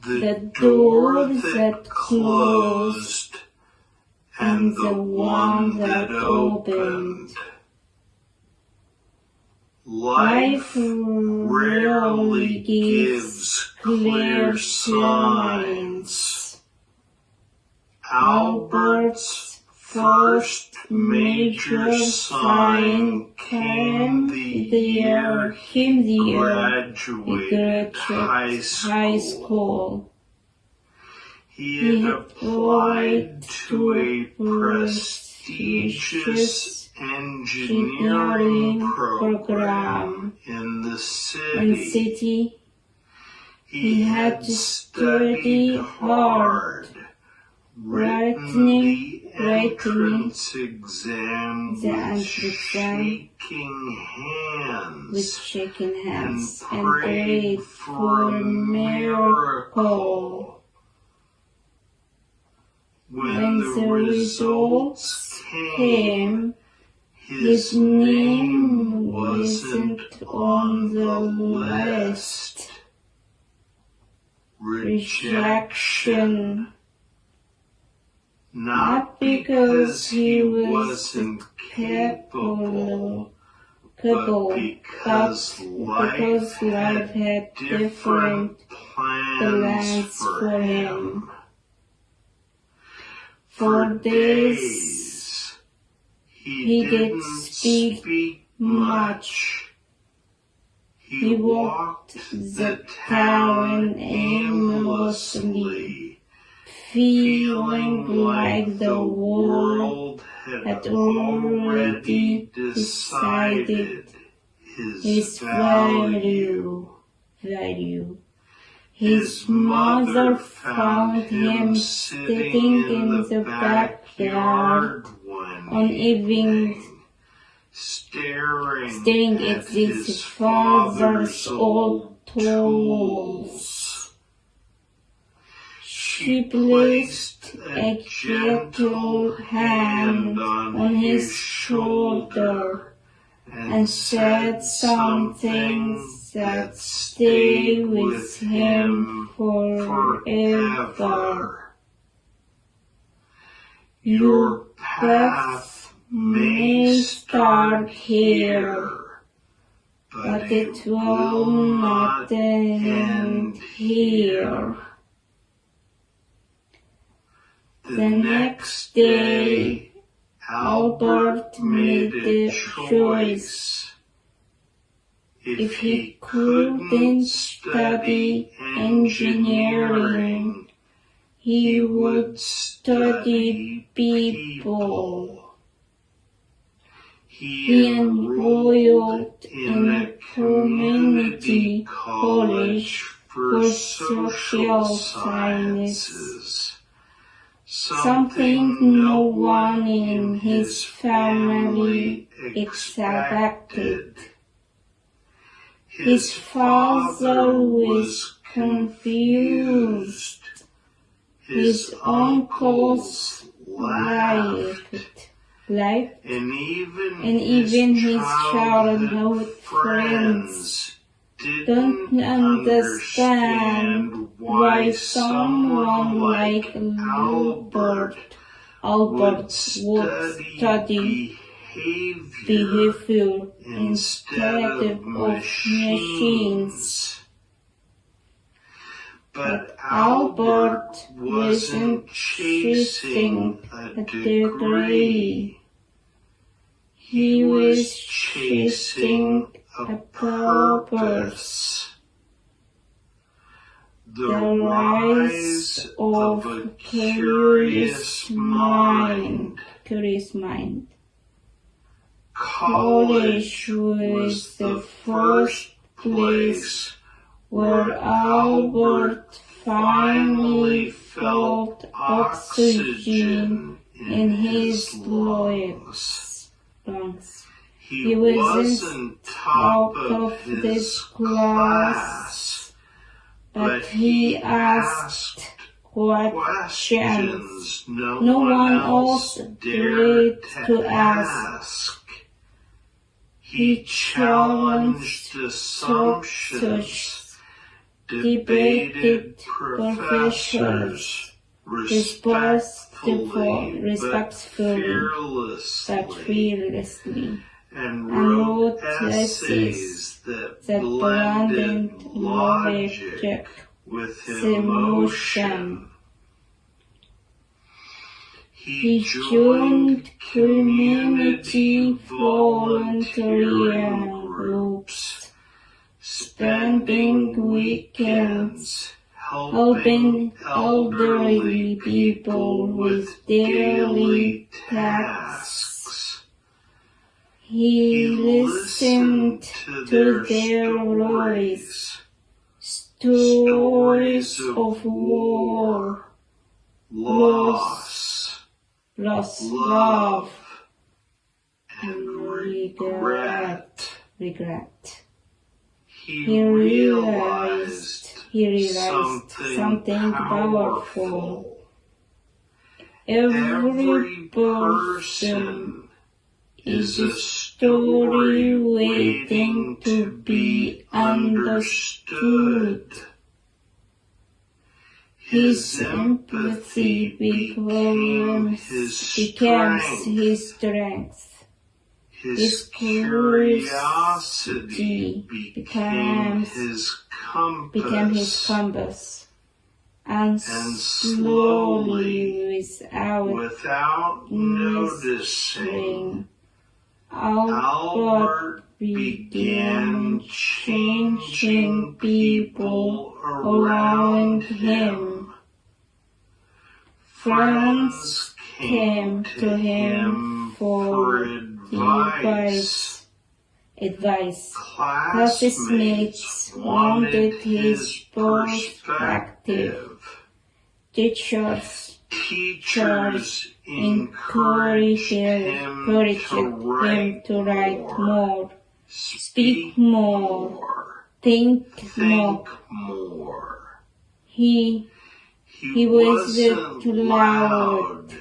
the door that closed, and the one that opened. Life rarely gives clear signs. Albert's first major sign came the year he graduated high school. He applied to a prestigious engineering program in the city. He had to study hard, writing the entrance exam with shaking hands, and prayed for a miracle. When the results came, his name wasn't on the list. Rejection. Not because he wasn't capable, but because life had different plans for him. For days, he didn't speak much. He walked the town aimlessly, feeling like the world had already decided his value. His mother found him sitting in the backyard one evening, staring at his father's old tools. She placed a gentle hand on his shoulder and said something that stayed with him forever. Your path may start here, but it will not end here. The next day, Albert made the choice. If he couldn't study engineering, he would study people. He enrolled in a community college for social sciences, something no one in his family expected. His father was confused. His uncles laughed, and even his childhood friends didn't understand why someone like Albert would study behavior instead of machines. But Albert wasn't chasing a degree. He was chasing a purpose. The rise of a curious mind. College was the first place where Albert finally felt oxygen in his lungs. He wasn't top of this class, but he asked questions no one else dared to ask. He challenged assumptions debated professors respectfully but fearlessly, and wrote essays that blended logic with emotion. He joined community volunteering groups, spending weekends helping elderly people with daily tasks. He listened to their stories of war, loss, love, and regret. He realized something powerful. Every person is a story waiting to be understood. His empathy becomes his strength. His curiosity became his compass. And slowly, without noticing, Albert began changing people around him. Friends came to him for advice. Classmates wanted his perspective. Teachers encouraged him to write more, speak more, think more. He wasn't loud,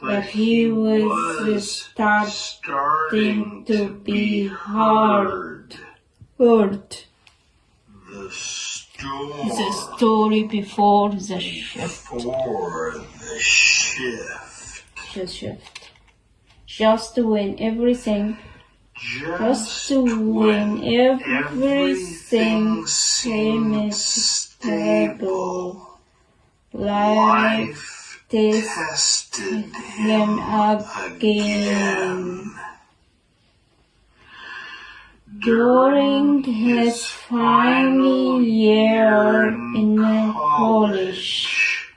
but he was starting to be heard. The story before the shift. Just when everything seemed stable, life tested him again. During his final year in college,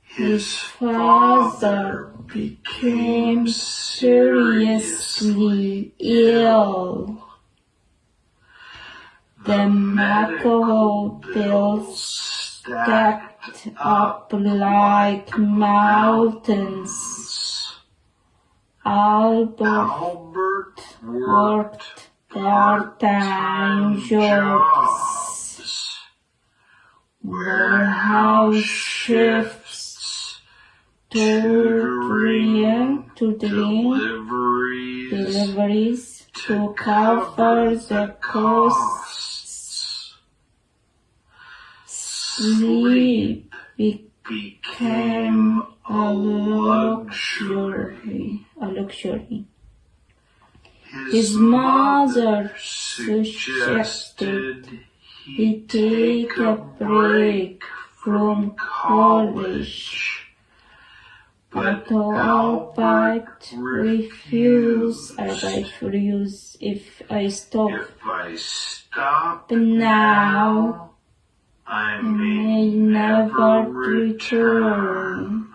his father became seriously ill. The medical bills stacked up like mountains. Albert worked part-time jobs, warehouse shifts, deliveries to cover the costs. Sleep became a luxury. His mother suggested he take a break from college, but Albert refused. If I stop now, I may never return.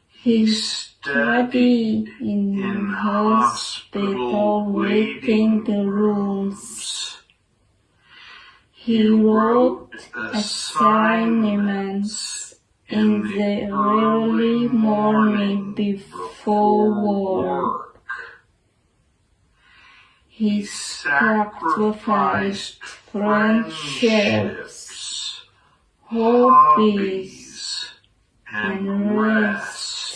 He studied in hospital waiting rooms. He wrote assignments in the early morning before work. He sacrificed friendships, hobbies, and rest.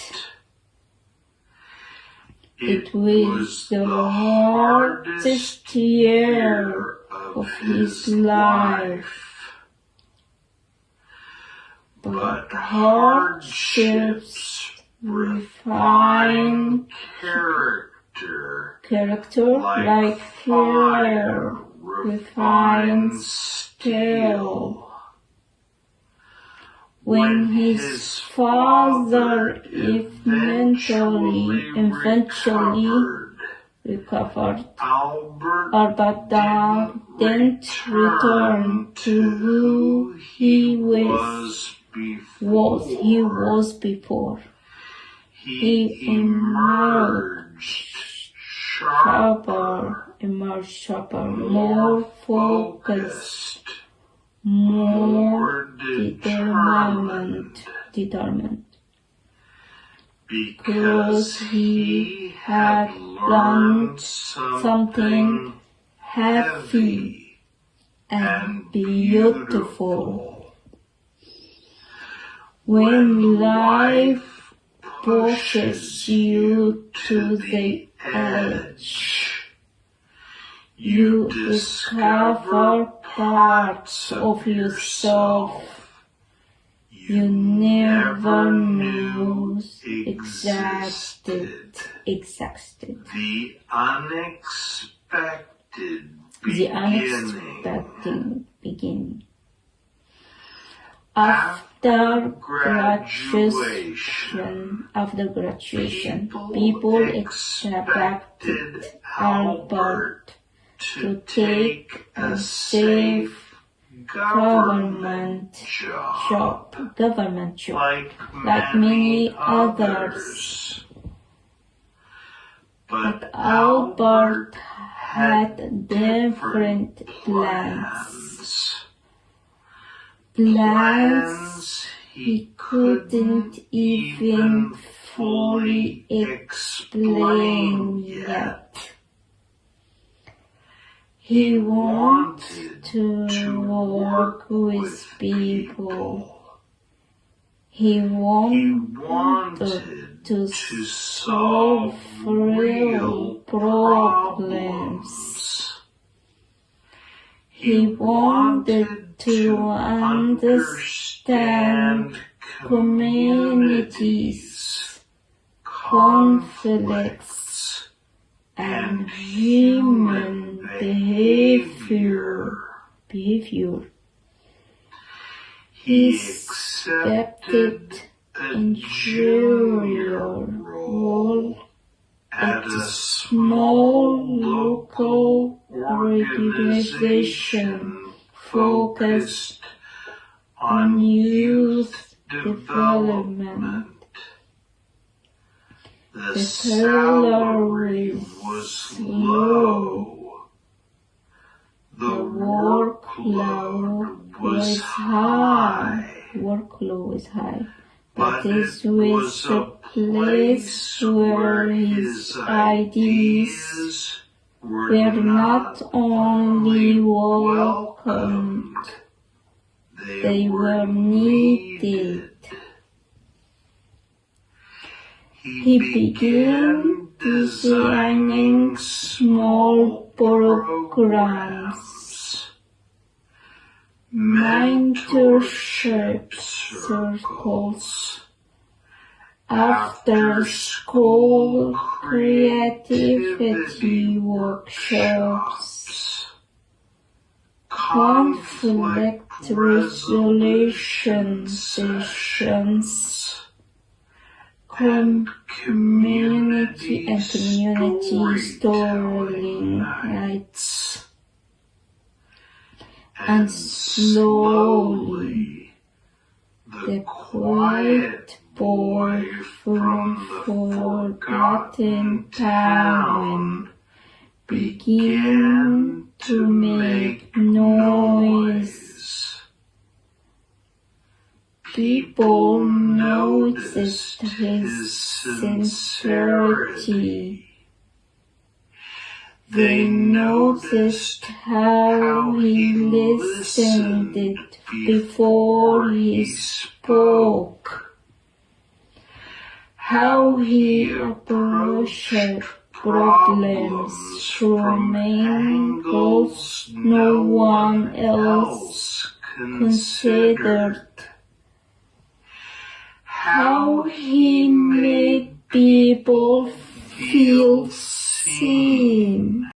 It was the hardest year of his life. But hardships refine character like fire refines steel. When his father eventually recovered, Albert didn't return to who he was before. He emerged sharper, more focused, more determined, because he had learned something heavy and beautiful. When life pushes you to the edge, you discover parts of yourself you never knew existed. The unexpected beginning. After graduation, people expected Albert to take a safe government job, like many others. But Albert had different plans he couldn't even fully explain yet. He wanted to work with people. He wanted to solve real problems. He wanted to understand communities, conflicts, and human behavior. He accepted an junior role at a small local organization focused on youth development. The salary was low. The workload was high. But this was a place where his ideas were not only welcomed, they were needed. He began designing small programs, mentorship circles, after-school creativity workshops, conflict resolution sessions, community storytelling nights. And slowly, the quiet boy from forgotten town began to make noise. People noticed his sincerity. They noticed how he listened before he spoke, how he approached problems from angles no one else considered. How he made people feel seen.